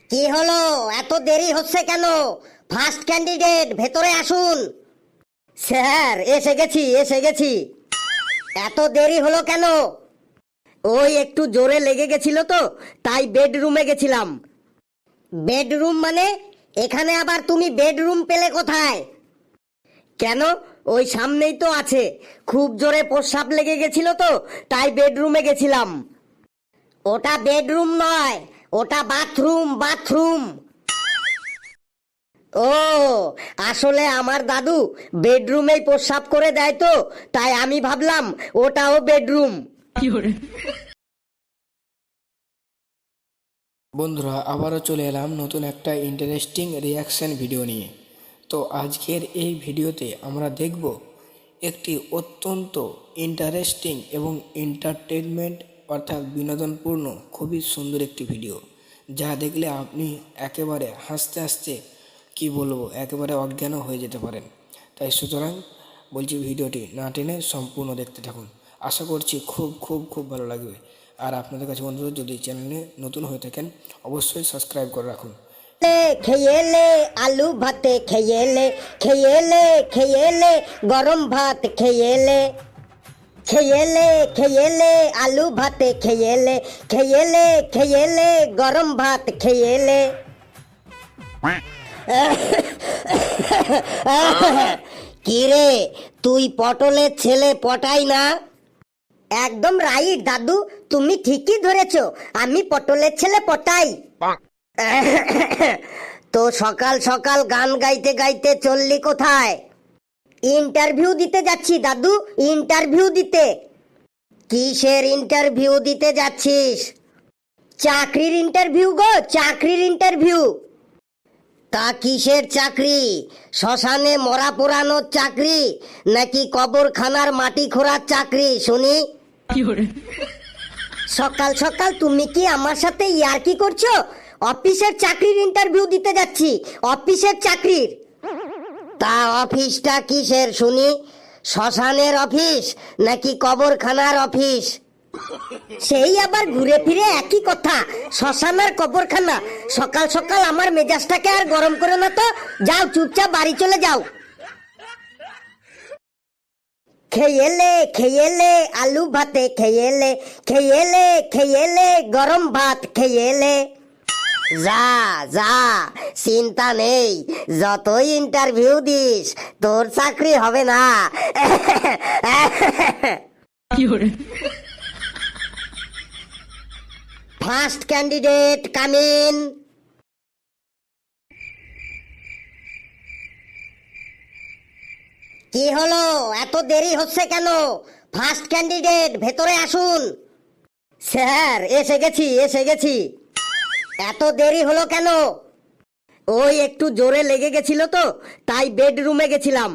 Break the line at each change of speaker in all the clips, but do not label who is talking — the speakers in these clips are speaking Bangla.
কি হলো, এত দেরি হচ্ছে কেন? ফার্স্ট ক্যান্ডিডেট ভেতরে আসুন। স্যার এসে গেছি। এত দেরি হলো কেন? ওই একটু জোরে লেগে গেছিল তো, তাই বেডরুমে গেছিলাম। বেডরুম মানে? এখানে আবার তুমি বেডরুম পেলে কোথায়? কেন, ওই সামনেই তো আছে। খুব জোরে প্রস্রাব লেগে গেছিল তো, তাই বেডরুমে গেছিলাম। ওটা বেডরুম নয়, ওটা বাথরুম। ও, আসলে আমার দাদু বেডরুমেই প্রস্রাব করে দেয় তো, তাই আমি ভাবলাম ওটাও বেডরুম।
বন্ধুরা, আবারও চলে এলাম নতুন একটা ইন্টারেস্টিং রিয়াকশন ভিডিও নিয়ে। তো আজকের এই ভিডিওতে আমরা দেখব একটি অত্যন্ত ইন্টারেস্টিং এবং এন্টারটেনমেন্ট অর্থাৎ বিনোদনপূর্ণ খুবই সুন্দর একটি ভিডিও, যা দেখলে আপনি একেবারে হাসতে হাসতে কি বলবো একেবারে অজ্ঞান হয়ে যেতে পারেন। তাই সুতরাং বলছি, ভিডিওটি না টেনে সম্পূর্ণ দেখতে থাকুন। আশা করছি খুব খুব খুব ভালো লাগবে। আর আপনাদের কাছে বন্ধুরা, যদি চ্যানেলে নতুন হয়ে থাকেন অবশ্যই সাবস্ক্রাইব করে রাখুন।
খেয়েলে আলু ভাতে খেয়েলে গরম ভাত খেয়েলে আলু ভাতে খেয়েলে গরম ভাত খেয়েলে। কি রে, তুই পটলের ছেলে পটাই না? একদম রাইট দাদু, তুমি ঠিকই ধরেছো, আমি পটলের ছেলে পটাই। তো সকাল সকাল গান গাইতে গাইতে চললি কোথায়? ইন্টারভিউ দিতে যাচ্ছি দাদু, ইন্টারভিউ দিতে। কিসের ইন্টারভিউ দিতে যাচ্ছিস? চাকরির ইন্টারভিউ গো, চাকরির ইন্টারভিউ। তা কিসের চাকরি? শ্মশানে মরা পোড়ানোর চাকরি নাকি কবরখানার মাটি খোঁড়ার চাকরি শুনি? সকাল সকাল তুমি কি আমার সাথে ইয়ার্কি করছো? অফিসের চাকরির ইন্টারভিউ দিতে যাচ্ছি, অফিসের চাকরির। তা অফিসটা কিসের শুনি? শ্মশানের অফিস নাকি কবরখানার অফিস? সেই আবার ঘুরে ফিরে একই কথা, শ্মশান আর কবরখানা। সকাল সকাল আমার মেজাজটাকে আর গরম করো না তো, যাও চুপচাপ বাড়ি চলে যাও। খেয়েলে আলু ভাতে খেয়েলে গরম ভাত খেয়েলে। যা যা, চিন্তা নেই, যতই ইন্টারভিউ দিস তোর চাকরি হবে না। First candidate come in. কি হলো, এত দেরি হচ্ছে কেন? ফার্স্ট ক্যান্ডিডেট ভেতরে আসুন। স্যার এসে গেছি। এত দেরি হলো কেন? ওই একটু জোরে লেগে গেছিল তো, তাই বেডরুমে গেছিলাম।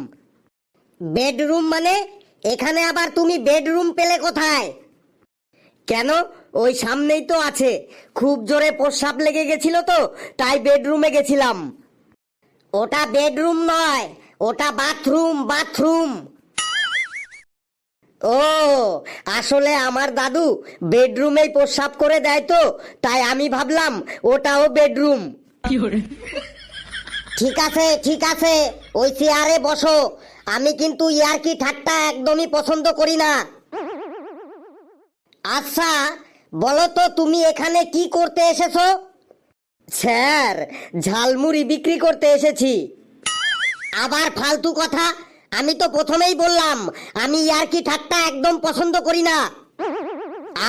বেডরুম মানে? এখানে আবার তুমি বেডরুম পেলে কোথায়? কেন, ওই সামনেই তো আছে। খুব জোরে প্রস্রাব লেগে গেছিল তো, তাই বেডরুমে গেছিলাম। ওটা বেডরুম নয়, ওটা বাথরুম। ও, আসলে আমার দাদু বেডরুমেই প্রস্রাব করে দেয় তো, তাই আমি ভাবলাম ওটাও বেডরুম। ঠিক আছে, ওই চেয়ারে বসো। আমি কিন্তু ইয়ার্কি ঠাট্টা একদমই পছন্দ করি না। আচ্ছা বলো তো, তুমি এখানে কি করতে এসেছো? স্যার, ঝালমুড়ি বিক্রি করতে এসেছি। আবার ফালতু কথা, আমি তো প্রথমেই বললাম আমি ইয়ার্কি ঠাট্টা একদম পছন্দ করি না।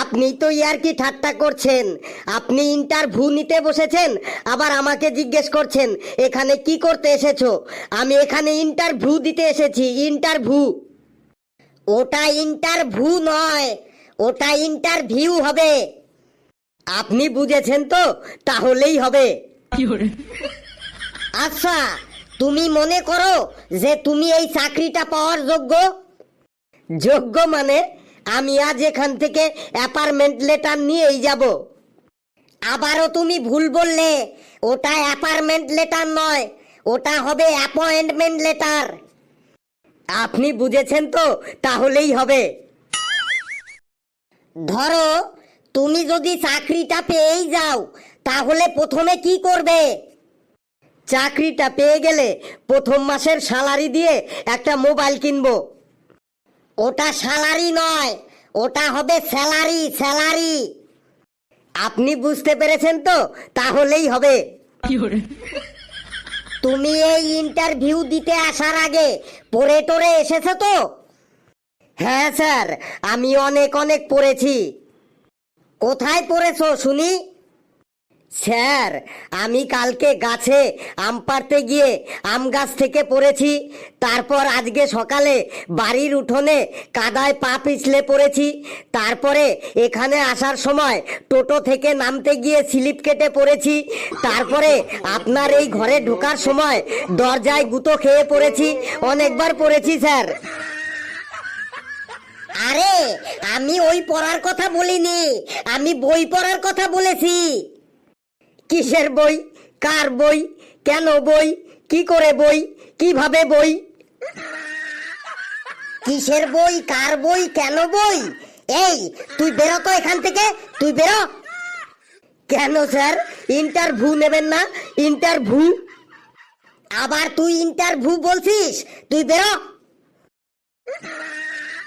আপনি তো ইয়ার্কি ঠাট্টা করছেন। আপনি ইন্টারভিউ নিতে বসেছেন, আবার আমাকে জিজ্ঞেস করছেন এখানে কি করতে এসেছো। আমি এখানে ইন্টারভিউ দিতে এসেছি, ইন্টারভিউ। ওটা ইন্টারভিউ নয়, ওটা ইন্টারভিউ হবে। আপনি বুঝেছেন তো, তাহলেই হবে। আচ্ছা, তুমি মনে করো যে তুমি এই চাকরিটা পাওয়ার যোগ্য মানে? আমি আজ এখান থেকে অ্যাপার্টমেন্ট লেটার নিয়েই যাব। আবারও তুমি ভুল বললে, ওটা অ্যাপার্টমেন্ট লেটার নয়, ওটা হবে অ্যাপয়েন্টমেন্ট লেটার। আপনি বুঝেছেন তো, তাহলেই হবে। ধরো তুমি যদি চাকরিটা পেয়েই যাও তাহলে প্রথমে কি করবে? চাকরিটা পেয়ে গেলে প্রথম মাসের স্যালারি দিয়ে একটা মোবাইল কিনবো। ওটা স্যালারি নয়, ওটা হবে স্যালারি, স্যালারি। আপনি বুঝতে পেরেছেন তো? তাহলেই হবে। তুমি এই ইন্টারভিউ দিতে আসার আগে পড়ে টরে এসেছো তো? হ্যাঁ স্যার, আমি অনেক অনেক পড়েছি। কোথায় পড়েছো শুনি? স্যার, আমি কালকে গাছে আম পাড়তে গিয়ে আম গাছ থেকে পড়েছি। তারপর আজকে সকালে বাড়ির উঠোনে কাদায় পা পিছলে পড়েছি। তারপরে এখানে আসার সময় টোটো থেকে নামতে গিয়ে স্লিপ কেটে পড়েছি। তারপরে আপনার এই ঘরে ঢোকার সময় দরজায় গুঁতো খেয়ে পড়েছি। অনেকবার পড়েছি স্যার। আরে, আমি ওই পড়ার কথা বলিনি, আমি বই পড়ার কথা বলেছি। কিসের বই? কার বই? কেন বই? কি করে বই? কিভাবে বই? কিসের বই? কার বই? কেন বই? এই, তুই বেরো তো এখান থেকে, তুই বেরো। কেন স্যার, ইন্টারভিউ নেবেন না? ইন্টারভিউ? আবার তুই ইন্টারভিউ বলছিস? তুই বেরো।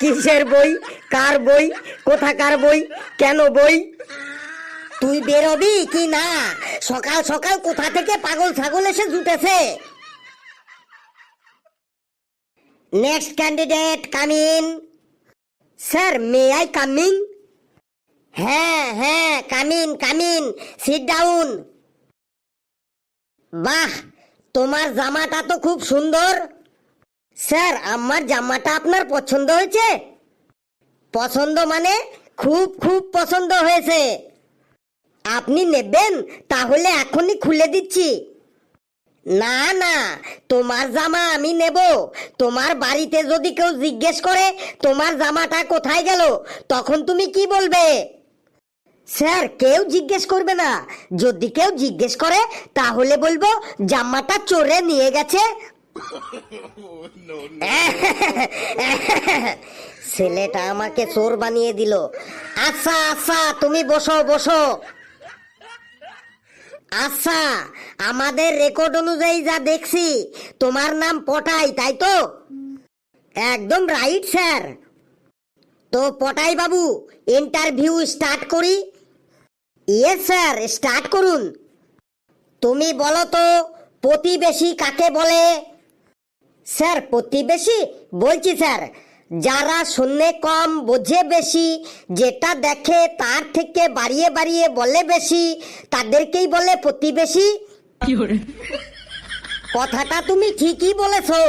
কিসের বই? কার বই? কোথাকার বই? কেন বই? তুই বেরোবি কি না? সকাল সকাল কোথা থেকে পাগল ছাগল এসে জুটেছে। Next candidate come in. Sir, may I come in? হ্যাঁ হ্যাঁ, come in, come in, sit down. বাহ, তোমার জামাটা তো খুব সুন্দর। স্যার, আমার জামাটা আপনার পছন্দ হয়েছে? পছন্দ মানে খুব খুব পছন্দ হয়েছে। আপনি নেবেন? তাহলে এখনই খুলে দিচ্ছি। না না, তোমার জামা আমি নেব। তোমার বাড়িতে যদি কেউ জিজ্ঞেস করে তোমার জামাটা কোথায় গেল, তখন তুমি কি বলবে? স্যার, কেউ জিজ্ঞেস করবে না। যদি কেউ জিজ্ঞেস করে তাহলে বলবো জামাটা চোরে নিয়ে গেছে। ছেলেটা আমাকে চোর বানিয়ে দিল। আচ্ছা আচ্ছা, তুমি বসো বসো। আচ্ছা, আমাদের রেকর্ড অনুযায়ী যা দেখছি তোমার নাম পটাই, তাই তো? একদম রাইট স্যার। তো পটাই বাবু, ইন্টারভিউ স্টার্ট করি? ইয়েস স্যার, স্টার্ট করুন। তুমি বলো তো, প্রতিবেশী কাকে বলে? স্যার, প্রতিবেশী? বলছি স্যার, যারা শূন্যে কম বোঝে বেশি, যেটা দেখে তার থেকে বাড়িয়ে বাড়িয়ে বলে বেশি, তাদেরকেই বলে প্রতিবেশী। কথাটা তুমি ঠিকই বলেছো,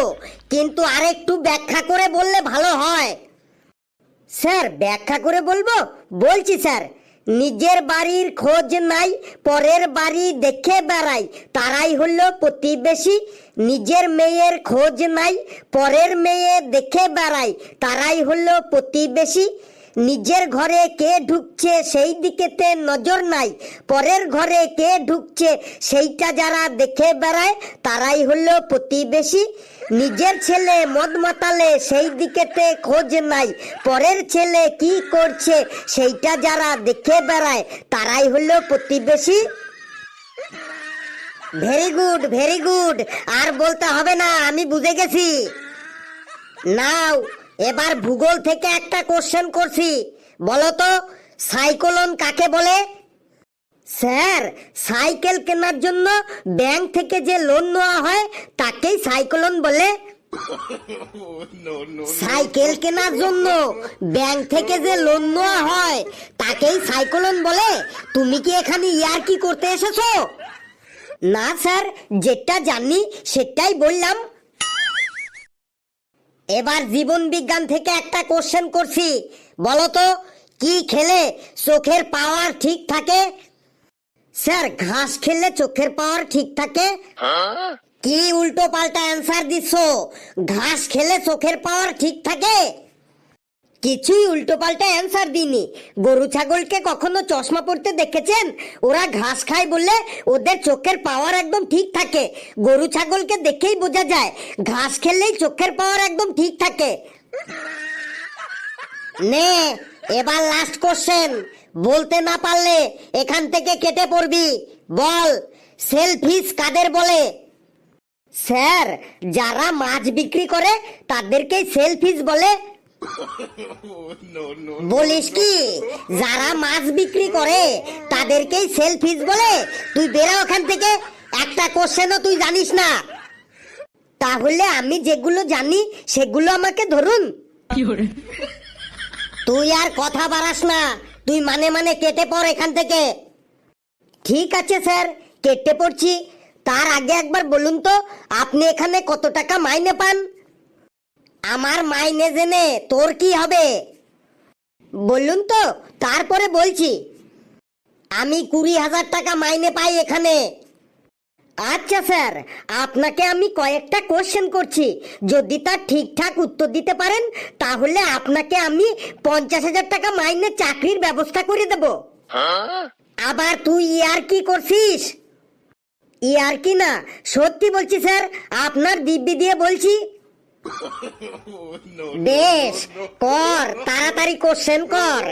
কিন্তু আরেকটু ব্যাখ্যা করে বললে ভালো হয়। স্যার, ব্যাখ্যা করে বলবো? বলছি স্যার, নিজের বাড়ির খোঁজ নাই, পরের বাড়ি দেখে বেড়াই, তারাই হলো প্রতিবেশী। নিজের মেয়ের খোঁজ নাই, পরের মেয়ে দেখে বেড়াই, তারাই হলো প্রতিবেশী। নিজের ঘরে কে ঢুকছে সেই দিকেতে নজর নাই, পরের ঘরে কে ঢুকছে সেইটা যারা দেখে বেড়ায়, তারাই হলো প্রতিবেশী। নিজের ছেলে মদ মাতালে সেই দিকেতে খোঁজ নাই, পরের ছেলে কি করছে সেইটা যারা দেখে বেড়ায়, তারাই হলো প্রতিবেশী। Very good, very good. আর বলতে হবে না, আমি বুঝে গেছি। নাও, এবার ভূগোল থেকে একটা কোশ্চেন করছি। বলো তো, সাইক্লোন কাকে বলে? স্যার, সাইকেল কেনার জন্য ব্যাংক থেকে যে লোন নেওয়া হয় তাকেই সাইক্লোন বলে। সাইকেল কেনার জন্য ব্যাংক থেকে যে লোন নেওয়া হয় তাকেই সাইক্লোন বলে? তুমি কি এখানে ইয়ার্কি করতে এসেছো? না স্যার, যেটা জানি সেটাই বললাম। এবার জীবন বিজ্ঞান থেকে একটা কোশ্চেন করছি। বলো তো, কি খেলে চোখের পাওয়ার ঠিক থাকে? স্যার, ঘাস খেলে চোখের পাওয়ার ঠিক থাকে? কি উল্টো পাল্টা অ্যান্সার দিচ্ছ? ঘাস খেলে চোখের পাওয়ার ঠিক থাকে? কিছুই উল্টো পাল্টা অ্যান্সার দিইনি। গরু ছাগলকে কখনো চশমা পড়তে দেখেছেন? ওরা ঘাস খায় বলে ওদের চোখের পাওয়ার একদম ঠিক থাকে। গরু ছাগলকে দেখেই বোঝা যায় ঘাস খেলেই চোখের পাওয়ার একদম ঠিক থাকে। নে, এবার লাস্ট কোশ্চেন। বলতে না পারলে এখান থেকে কেটে পড়বি। বল, সেলফিশ কাদের বলে? স্যার, যারা মাছ বিক্রি করে তাদেরকেই সেলফিশ বলে। বলিস কি? যারা মাছ বিক্রি করে তাদেরকেই সেলফিশ বলে? তুই বেরো ওখান থেকে, একটা কোশ্চেনও তুই জানিস না। তাহলে আমি যেগুলো জানি সেগুলো আমাকে ধরুন। তুই আর কথা বাড়াস না, তুই মানে মানে কেটে পড় এখান থেকে। ঠিক আছে স্যার, কেটে পড়ছি। তার আগে একবার বলুন তো, আপনি এখানে কত টাকা মাইনে পান? আমার মাইনে জেনে তোর কি হবে? বলুন তো, তারপরে বলছি। আমি 20,000 টাকা মাইনে পাই এখানে। আচ্ছা স্যার, আপনাকে আমি কয়েকটা কোশ্চেন করছি, যদি তার ঠিকঠাক উত্তর দিতে পারেন তাহলে আপনাকে আমি 50,000 টাকা মাইনে চাকরির ব্যবস্থা করে দেব। আবার তুই ইয়ার কি করছিস? ইয়ার কি না, সত্যি বলছি স্যার, আপনার দিব্যি দিয়ে বলছি। বেশ, কর, তাড়াতাড়ি কোশ্চেন কর।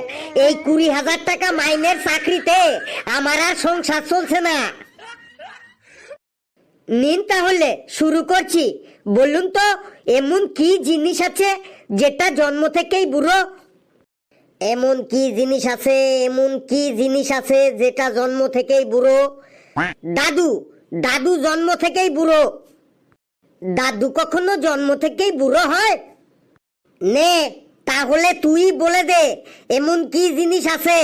এই 20,000 টাকা মাইনের চাকরিতে আমার আর সংসার চলছে না। নিন তাহলে শুরু করছি। বলুন তো, এমন কি জিনিস আছে যেটা জন্ম থেকেই বুড়ো? এমন কি জিনিস আছে, এমন কি জিনিস আছে যেটা জন্ম থেকেই বুড়ো? দাদু, দাদু জন্ম থেকেই বুড়ো। দাদু কখনো জন্ম থেকেই বুড়ো হয়? নে, তাহলে তুই বলে দে, এমন কি জিনিস আছে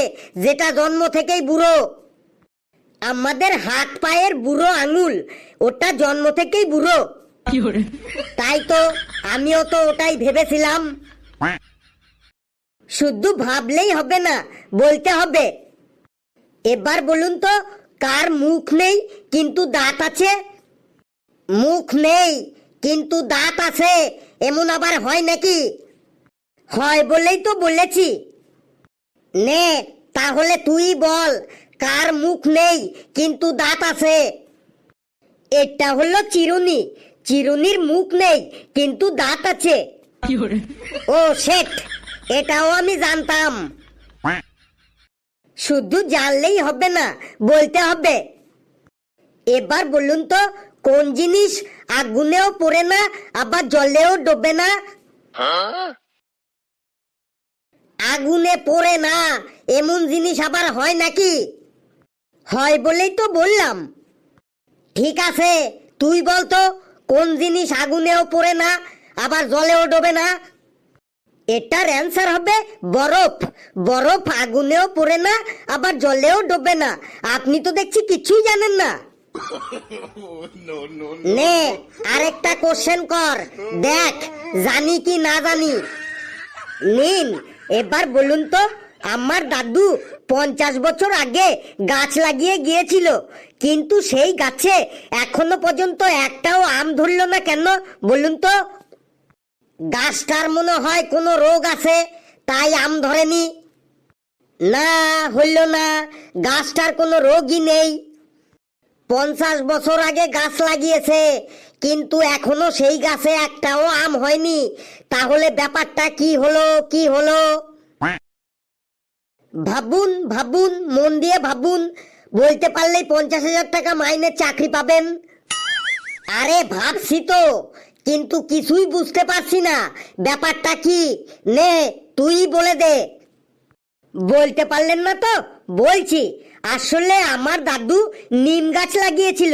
যেটা জন্ম থেকেই বুড়ো? আমাদের হাত পায়ের বুড়ো আঙুল, ওটা জন্ম থেকেই বুড়ো। তাই তো, আমিও তো ওটাই ভেবেছিলাম। শুধু ভাবলেই হবে না, বলতে হবে। এবার বলুন তো, কার মুখ নেই কিন্তু দাঁত আছে? মুখ নেই কিন্তু দাঁত আছে, এমন আবার হয় নাকি? হয় বলেই তো বলেছি। নে, তাহলে তুই বল, কার মুখ নেই কিন্তু দাঁত আছে? এটা হলো চিরুনি। চিরুনির মুখ নেই কিন্তু দাঁত আছে। ও শেট, এটাও আমি জানতাম। শুধু জানলেই হবে না, বলতে হবে। এবার বলুন তো, কোন জিনিস আগুনেও পড়ে না আবার জলেও ডোবে না? আগুনে পড়ে না এমন জিনিস আবার হয় নাকি? হয় বলেই তো বললাম। ঠিক আছে, তুই বলতো, কোন জিনিস আগুনেও পড়ে না আবার জলেও ডোবে না? এটার অ্যান্সার হবে বরফ। বরফ আগুনেও পড়ে না আবার জলেও ডোবে না। আপনি তো দেখছি কিছুই জানেন না। নে, আরেকটা কোশ্চেন কর, দেখ জানি কি না জানি। নিন, এবার বলুন তো, আমার দাদু 50 বছর আগে গাছ লাগিয়ে গিয়েছিল, কিন্তু সেই গাছে এখনো পর্যন্ত একটাও আম ধরলো না কেন? বলুন তো। গাছটার মনে হয় কোনো রোগ আছে, তাই আম ধরেনি। না, হইল না, গাছটার কোনো রোগই নেই। 50 বছর আগে গাছ লাগিয়েছে, কিন্তু এখনো সেই গাছে একটাও আম হয়নি। তাহলে ব্যাপারটা কি হলো, কি হলো? ভাবুন, ভাবুন, মন দিয়ে ভাবুন। বলতে পারলেই 50,000 টাকা মাইনের চাকরি পাবেন। আরে ভাবছি তো, কিন্তু কিছুই বুঝতে পারছি না, ব্যাপারটা কি? নে, তুই বলে দে। বলতে পারলেন না তো বলছি। আসলে আমার দাদু নিম গাছ লাগিয়েছিল,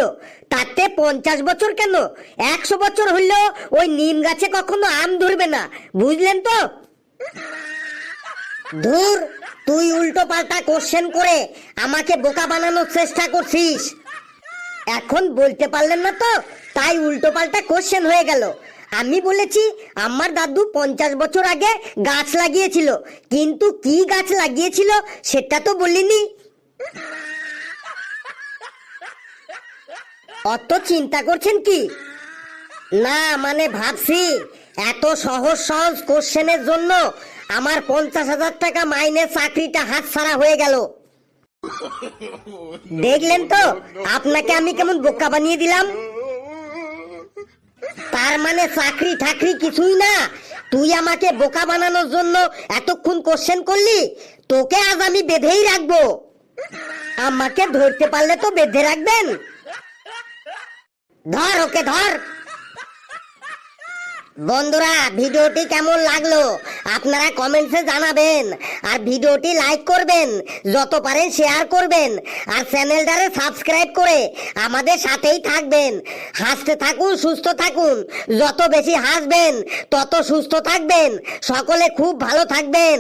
তাতে 50 বছর কেন, 100 বছর হইলেও ওই নিম গাছে কখনো আম ধরবে না, বুঝলেন তো? ধুর, তুই উল্টো পাল্টা কোশ্চেন করে আমাকে বোকা বানানোর চেষ্টা করছিস। এখন বলতে পারলেন না তো, তাই উল্টো পাল্টা কোশ্চেন হয়ে গেল। আমি বলেছি আমার দাদু 50 বছর আগে গাছ লাগিয়েছিল, কিন্তু কি গাছ লাগিয়েছিল সেটা তো বলিনি। অত চিন্তা করছেন কি? না, মানে ভাবছি এত সহজ সহজ কোশ্চেনের জন্য আমার 50,000 টাকা মাইনের চাকরিটা হাতছাড়া হয়ে গেল। দেখলেন তো, আপনাকে আমি কেমন বোকা বানিয়ে দিলাম। তার মানে চাকরি ঠাকরি কিছুই না, তুই আমাকে বোকা বানানোর জন্য এতক্ষণ কোশ্চেন করলি, তোকে আজ আমি বেঁধেই রাখবো। আমাকে ধরতে পারলে তো বেঁধে রাখবেন। ধর ওকে ধর। বন্ধুরা, ভিডিওটি কেমন লাগলো আপনারা কমেন্টসে জানাবেন, আর ভিডিওটি লাইক করবেন, যত পারেন শেয়ার করবেন, আর চ্যানেলটারে সাবস্ক্রাইব করে আমাদের সাথেই থাকবেন। হাসতে থাকুন, সুস্থ থাকুন, যত বেশি হাসবেন তত সুস্থ থাকবেন। সকলে খুব ভালো থাকবেন।